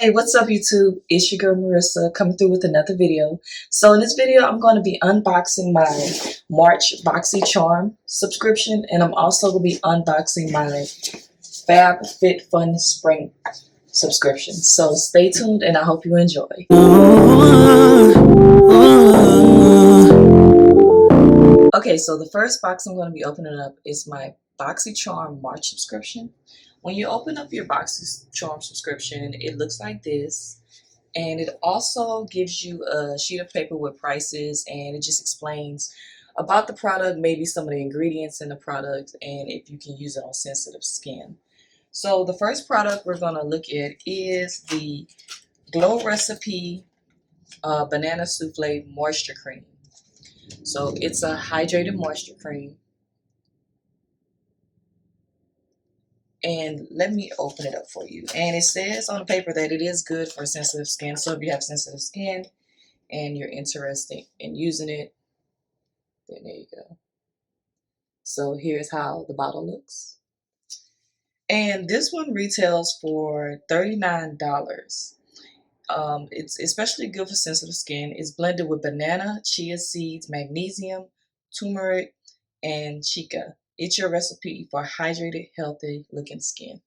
Hey, what's up YouTube? It's your girl Marissa coming through with another video. So in this video, I'm going to be unboxing my March Boxy Charm subscription, and I'm also going to be unboxing my FabFitFun Spring subscription. So stay tuned and I hope you enjoy. Okay, so the first box I'm going to be opening up is my Boxy Charm March subscription. When you open up your Boxy Charm subscription, it looks like this. And it also gives you a sheet of paper with prices, and it just explains about the product, maybe some of the ingredients in the product, and if you can use it on sensitive skin. So the first product we're going to look at is the Glow Recipe Banana Soufflé Moisture Cream. So it's a hydrated moisture cream. And let me open it up for you. And it says on the paper that it is good for sensitive skin. So if you have sensitive skin and you're interested in using it, then there you go. So here's how the bottle looks. And this one retails for $39. It's especially good for sensitive skin. It's blended with banana, chia seeds, magnesium, turmeric, and chica. It's your recipe for hydrated, healthy looking skin.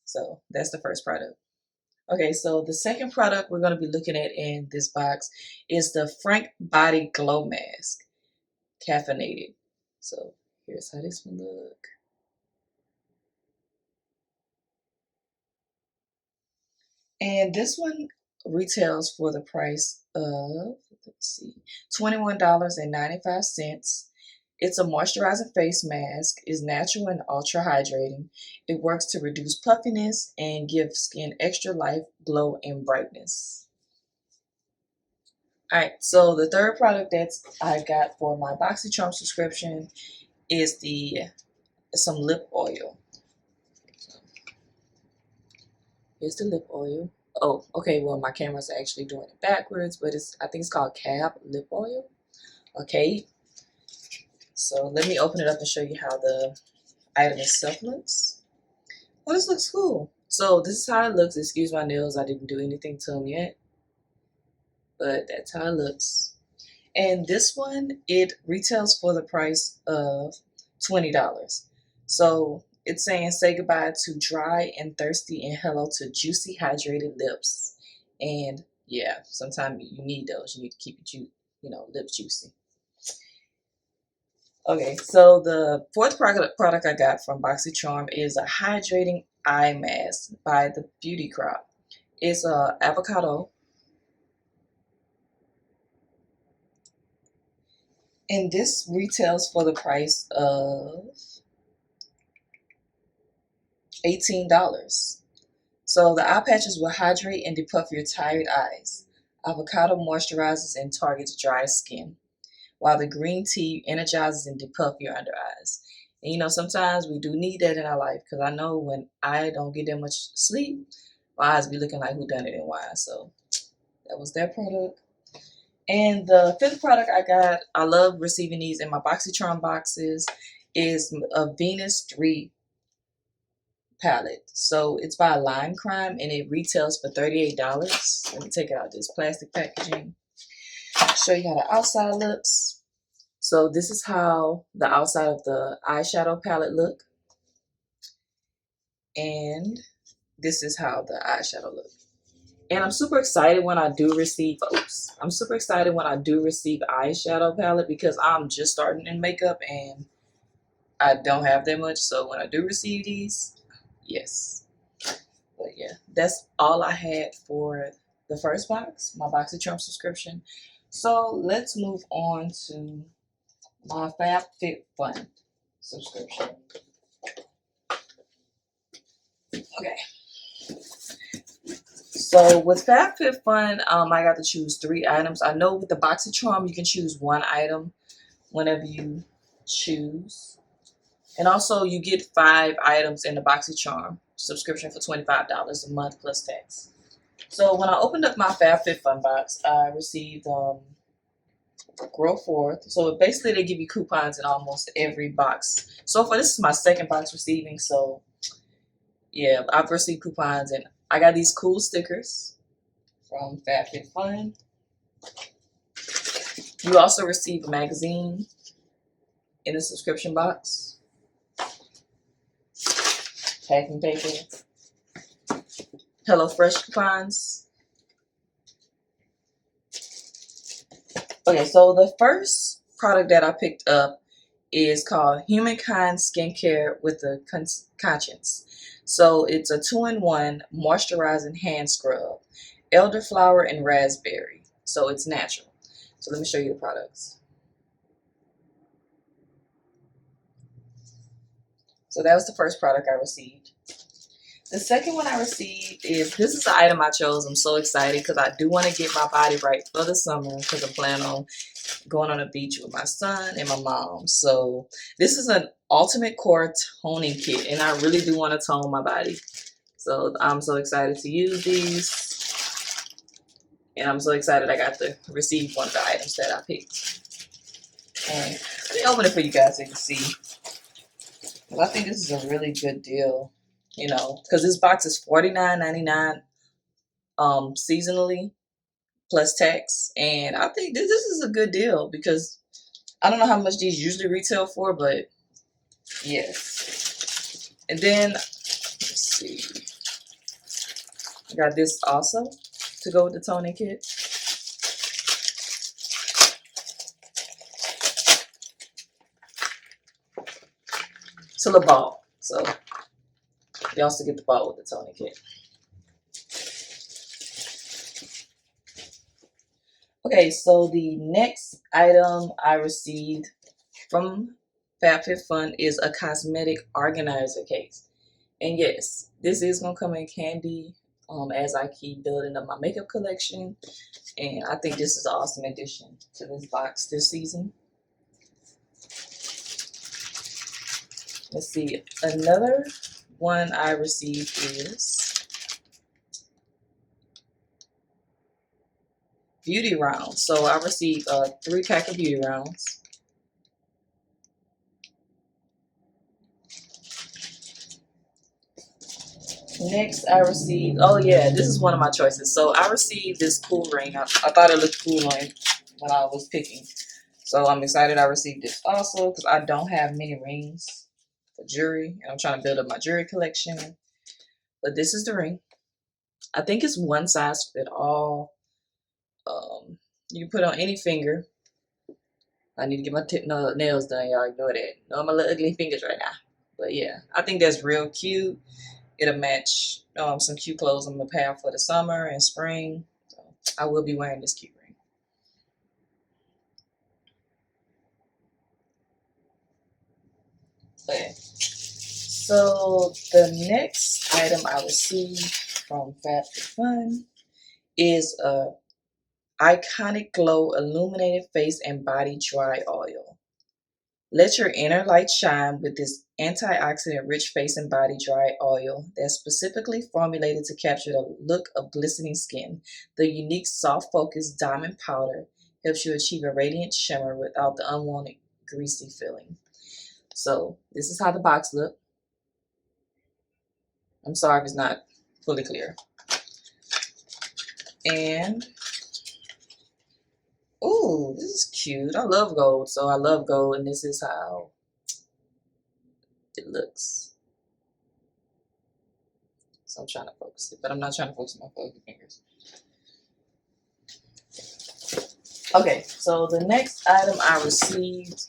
So that's the first product. Okay, so the second product we're going to be looking at in this box is the Frank Body Glow Mask, caffeinated. So here's how this one look. And this one retails for the price of, let's see, $21.95. It's a moisturizing face mask. It's natural and ultra hydrating. It works to reduce puffiness and give skin extra life, glow, and brightness. Alright, so the third product that I got for my Boxy Charm subscription is some lip oil. Here's the lip oil. Oh, okay, well my camera's actually doing it backwards, but I think it's called KAB Lip Oil. Okay, so let me open it up and show you how the item itself looks. Oh, this looks cool. So this is how it looks. Excuse my nails, I didn't do anything to them yet, but that's how it looks. And this one, it retails for the price of $20. So it's saying say goodbye to dry and thirsty and hello to juicy hydrated lips. And yeah, sometimes you need those. You need to keep your lips juicy. Okay, so the fourth product I got from Boxy Charm is a Hydrating Eye Mask by the Beauty Crop. It's a avocado. And this retails for the price of $18. So the eye patches will hydrate and depuff your tired eyes. Avocado moisturizes and targets dry skin, while the green tea energizes and depuff your under eyes. And you know, sometimes we do need that in our life, because I know when I don't get that much sleep, my eyes be looking like who done it and why. So that was that product. And the fifth product I got, I love receiving these in my Boxy Charm boxes, is a Venus 3 palette. So it's by Line Crime and it retails for $38. Let me take it out this plastic packaging. Show you how the outside looks. So this is how the outside of the eyeshadow palette look. And this is how the eyeshadow looks. And I'm super excited when I do receive, I'm super excited when I do receive eyeshadow palette, because I'm just starting in makeup and I don't have that much. So when I do receive these, yes. But yeah, that's all I had for the first box, my Boxy Charm subscription. So let's move on to my FabFitFun subscription. Okay. So with FabFitFun, I got to choose 3 items. I know with the Boxy Charm, you can choose 1 item whenever you choose. And also you get 5 items in the Boxy Charm subscription for $25 a month plus tax. So when I opened up my FabFitFun box, I received Grow Forth. So basically they give you coupons in almost every box. So far this is my second box receiving. So yeah, I've received coupons in I got these cool stickers from FabFitFun. You also receive a magazine in the subscription box. Packing paper. HelloFresh coupons. Okay, so the first product that I picked up is called Humankind Skincare with a Conscience. So it's a 2-in-1 moisturizing hand scrub, elderflower and raspberry. So it's natural. So let me show you the products. So that was the first product I received. The second one I received is, this is the item I chose. I'm so excited because I do want to get my body right for the summer because I'm planning on going on a beach with my son and my mom. So this is an ultimate core toning kit, and I really do want to tone my body. So I'm so excited to use these, and I'm so excited I got to receive one of the items that I picked. And let me open it for you guys so you can see. Well, I think this is a really good deal, you know, because this box is $49.99 seasonally plus tax, and I think this is a good deal because I don't know how much these usually retail for, but yes. And then let's see, I got this also to go with the toning kit. It's a little ball, so you also get the ball with the toning kit. Okay, so the next item I received from FabFitFun is a cosmetic organizer case. And yes, this is going to come in handy as I keep building up my makeup collection. And I think this is an awesome addition to this box this season. Let's see, another one I received is beauty rounds. So I received a 3-pack of beauty rounds. Next I received, oh yeah, this is one of my choices. So I received this cool ring. I thought it looked cool when I was picking. So I'm excited I received this also because I don't have many rings for jewelry. And I'm trying to build up my jewelry collection. But this is the ring. I think it's one size fit all. You can put it on any finger. I need to get my nails done, y'all. Ignore that. No, my little ugly fingers right now. But yeah, I think that's real cute. It'll match some cute clothes I'm gonna have for the summer and spring. So I will be wearing this cute ring. Okay. So the next item I received from FabFitFun is a Iconic Glow Illuminated Face and Body Dry Oil. Let your inner light shine with this antioxidant-rich face and body dry oil that's specifically formulated to capture the look of glistening skin. The unique soft-focused diamond powder helps you achieve a radiant shimmer without the unwanted greasy feeling. So this is how the box looks. I'm sorry if it's not fully clear. And ooh, this is cute. I love gold, so I love gold, and this is how it looks. So I'm trying to focus it, but I'm not trying to focus my focus fingers. Okay, so the next item I received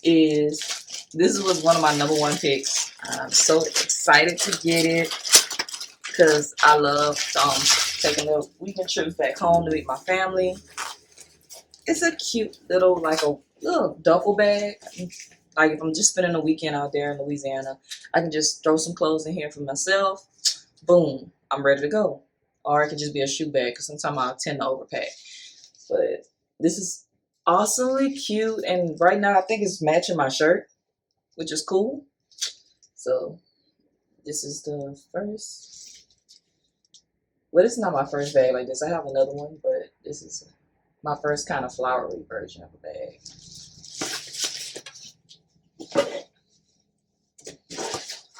is, this was one of my #1 picks. I'm so excited to get it because I love taking a weekend trip back home to meet my family. It's a cute little, like a little duffel bag. Like if I'm just spending a weekend out there in Louisiana, I can just throw some clothes in here for myself. Boom, I'm ready to go. Or it could just be a shoe bag because sometimes I tend to overpack. But this is awesomely cute, and right now I think it's matching my shirt, which is cool. So this is the first. Well, it's not my first bag like this. I have another one, but this is my first kind of flowery version of a bag.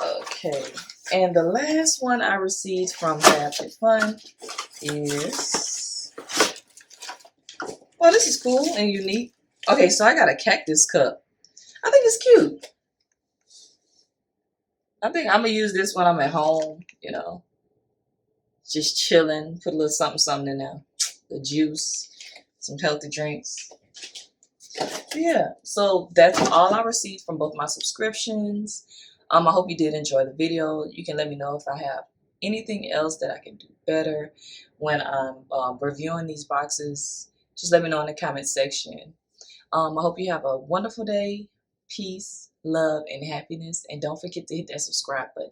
Okay, And the last one I received from FabFitFun is, well, this is cool and unique. Okay, so I got a cactus cup. I think it's cute. I think I'm going to use this when I'm at home, you know, just chilling. Put a little something in there. The juice, some healthy drinks. Yeah, so that's all I received from both my subscriptions. I hope you did enjoy the video. You can let me know if I have anything else that I can do better when I'm reviewing these boxes. Just let me know in the comment section. I hope you have a wonderful day. Peace, love, and happiness. And don't forget to hit that subscribe button.